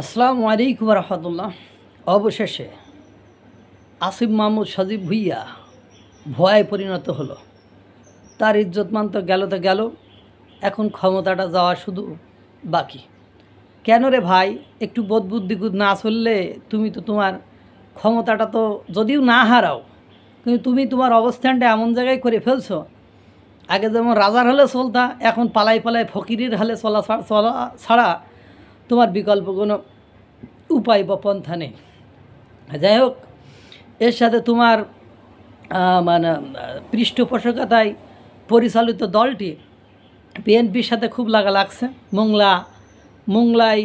আসসালামু আলাইকুম রহমতুল্লাহ। অবশেষে আসিফ মাহমুদ সজীব ভুইয়া ভয়ে পরিণত হলো। তার ইজ্জতমান তো গেল, এখন ক্ষমতাটা যাওয়া শুধু বাকি। কেন রে ভাই, একটু বোধবুদ্ধি না চললে তুমি তো তোমার ক্ষমতাটা তো যদিও না হারাও, কিন্তু তুমি তোমার অবস্থানটা এমন জায়গায় করে ফেলছো। আগে যেমন রাজার হলে চলতা, এখন পালাই ফকিরের হলে চলা ছাড়া তোমার বিকল্প কোনো উপায় বা পন্থা নেই। যাই হোক, এর সাথে তোমার মানে পৃষ্ঠপোষকতায় পরিচালিত দলটি বিএনপির সাথে খুব লাগছে। মোংলায়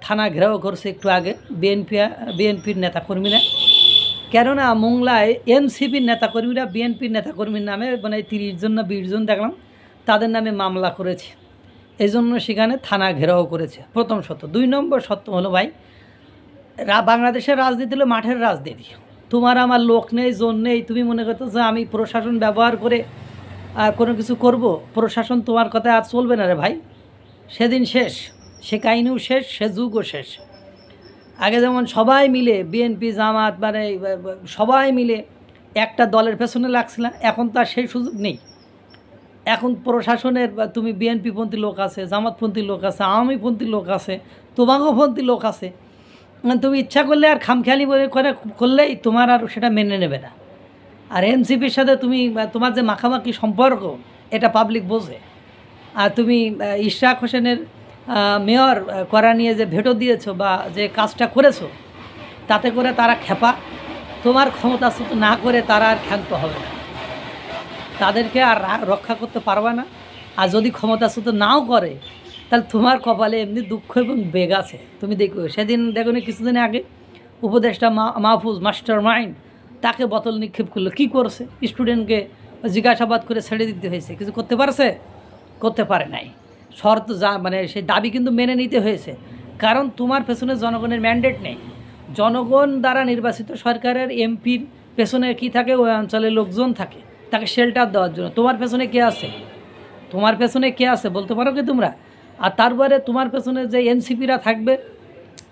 থানা ঘেরাও করছে একটু আগে বিএনপির নেতাকর্মীরা। কেননা মোংলায় এনসিপির নেতাকর্মীরা বিএনপির নেতাকর্মীর নামে মানে 30 জন না 20 জন দেখলাম তাদের নামে মামলা করেছে। এই জন্য সেখানে থানা ঘেরাও করেছে, প্রথম সত্য। 2 নম্বর সত্য হলো ভাই, বাংলাদেশের রাজনীতি হলো মাঠের রাজনীতি। তোমার আমার লোক নেই, জোন নেই। তুমি মনে করতো যে আমি প্রশাসন ব্যবহার করে কোনো কিছু করব, প্রশাসন তোমার কথায় আর চলবে না রে ভাই। সেদিন শেষ, সে কাহিনীও শেষ, সে যুগও শেষ। আগে যেমন সবাই মিলে বিএনপি জামাত মানে সবাই মিলে একটা দলের পেছনে লাগছিল, এখন তো আর সেই সুযোগ নেই। এখন প্রশাসনের তুমি বিএনপিপন্থী লোক আছে, জামাতপন্থী লোক আছে, আওয়ামীপন্থী লোক আছে, তোবাঙ্গপন্থী লোক আছে। তুমি ইচ্ছা করলে আর খামখেয়ালি করে করলেই তোমার আর সেটা মেনে নেবে না। আর এনসিপির সাথে তুমি তোমার যে মাখামাখি সম্পর্ক এটা পাবলিক বোঝে। আর তুমি ইশরাক হোসেনের মেয়র করা নিয়ে যে ভেটো দিয়েছো বা যে কাজটা করেছো, তাতে করে তারা খেপা। তোমার ক্ষমতাচ্যুত না করে তারা আর ক্ষান্ত হবে না, তাদেরকে আর রক্ষা করতে পারবে না। আর যদি ক্ষমতাচ্যুত নাও করে তাহলে তোমার কপালে এমনি দুঃখ এবং বেগ আছে। তুমি দেখো, সেদিন দেখো না কিছুদিন আগে উপদেষ্টা মাহফুজ মাস্টার মাইন্ড তাকে বোতল নিক্ষেপ করলো। কী করছে? স্টুডেন্টকে জিজ্ঞাসাবাদ করে ছেড়ে দিতে হয়েছে। কিছু করতে পারছে? করতে পারে নাই। শর্ত যা মানে সেই দাবি কিন্তু মেনে নিতে হয়েছে, কারণ তোমার পেছনে জনগণের ম্যান্ডেট নেই। জনগণ দ্বারা নির্বাচিত সরকারের এমপির পেছনে কি থাকে? ওই অঞ্চলের লোকজন থাকে তাকে শেল্টার দেওয়ার জন্য। তোমার পেছনে কে আছে? তোমার পেছনে কে আছে বলতে পারো কি তোমরা? আর তারপরে তোমার পেছনে যে এনসিপিরা থাকবে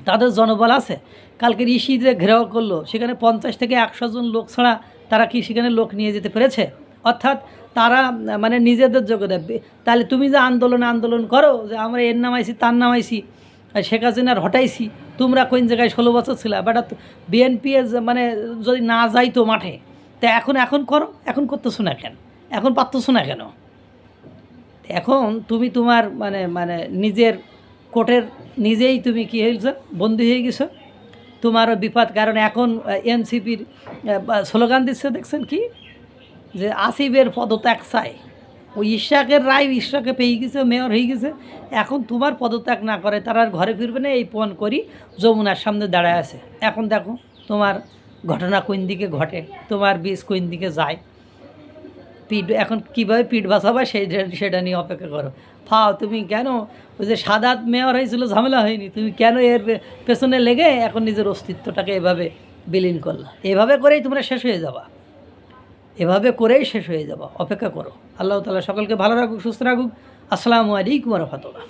তাদের জনবল আছে। কালকের ইসি যে ঘেরাও করলো, সেখানে 50 থেকে 100 জন লোক ছাড়া তারা কি সেখানে লোক নিয়ে যেতে পেরেছে? অর্থাৎ তারা মানে নিজেদের যোগ্যতা। তাহলে তুমি যে আন্দোলন করো যে আমরা এর নামাইছি তার নামাইছি, শেখ হাসিনার হটাইছি, তোমরা কোন জায়গায় 16 বছর ছিল? বাট বিএনপি মানে যদি না যাইতো মাঠে, তা এখন করো, এখন করতেছো না কেন? এখন পারতেছো না কেন? এখন তুমি তোমার মানে নিজের কোর্টের নিজেই তুমি কী হয়েছ, বন্দী হয়ে গেছো। তোমারও বিপদ, কারণ এখন এনসিপির স্লোগান দিচ্ছে দেখছেন কি, যে আসিফের পদত্যাগ চাই। ওই ইশরাকের রায় ইশরাকে পেয়ে গেছে, মেয়র হয়ে গেছে। এখন তোমার পদত্যাগ না করে তারা আর ঘরে ফিরবে না, এই পণ করি যমুনার সামনে দাঁড়ায় আছে। এখন দেখো তোমার ঘটনা কোন দিকে ঘটে, তোমার বীজ কোন দিকে যায়। এখন কীভাবে পিঠ বাঁচাবে সেটা নিয়ে অপেক্ষা করো। তুমি কেন ওই যে সাদাত মেয়র হয়েছিল, ঝামেলা হয়নি, তুমি কেন এর পেছনে লেগে এখন নিজের অস্তিত্বটাকে এভাবে বিলীন করলা? এভাবে করেই তোমরা শেষ হয়ে যাবা, এভাবে করেই শেষ হয়ে যাবা। অপেক্ষা করো। আল্লাহ তাআলা সকলকে ভালো রাখুক, সুস্থ রাখুক। আসসালামু আলাইকুম ওয়া রাহমাতুল্লাহ।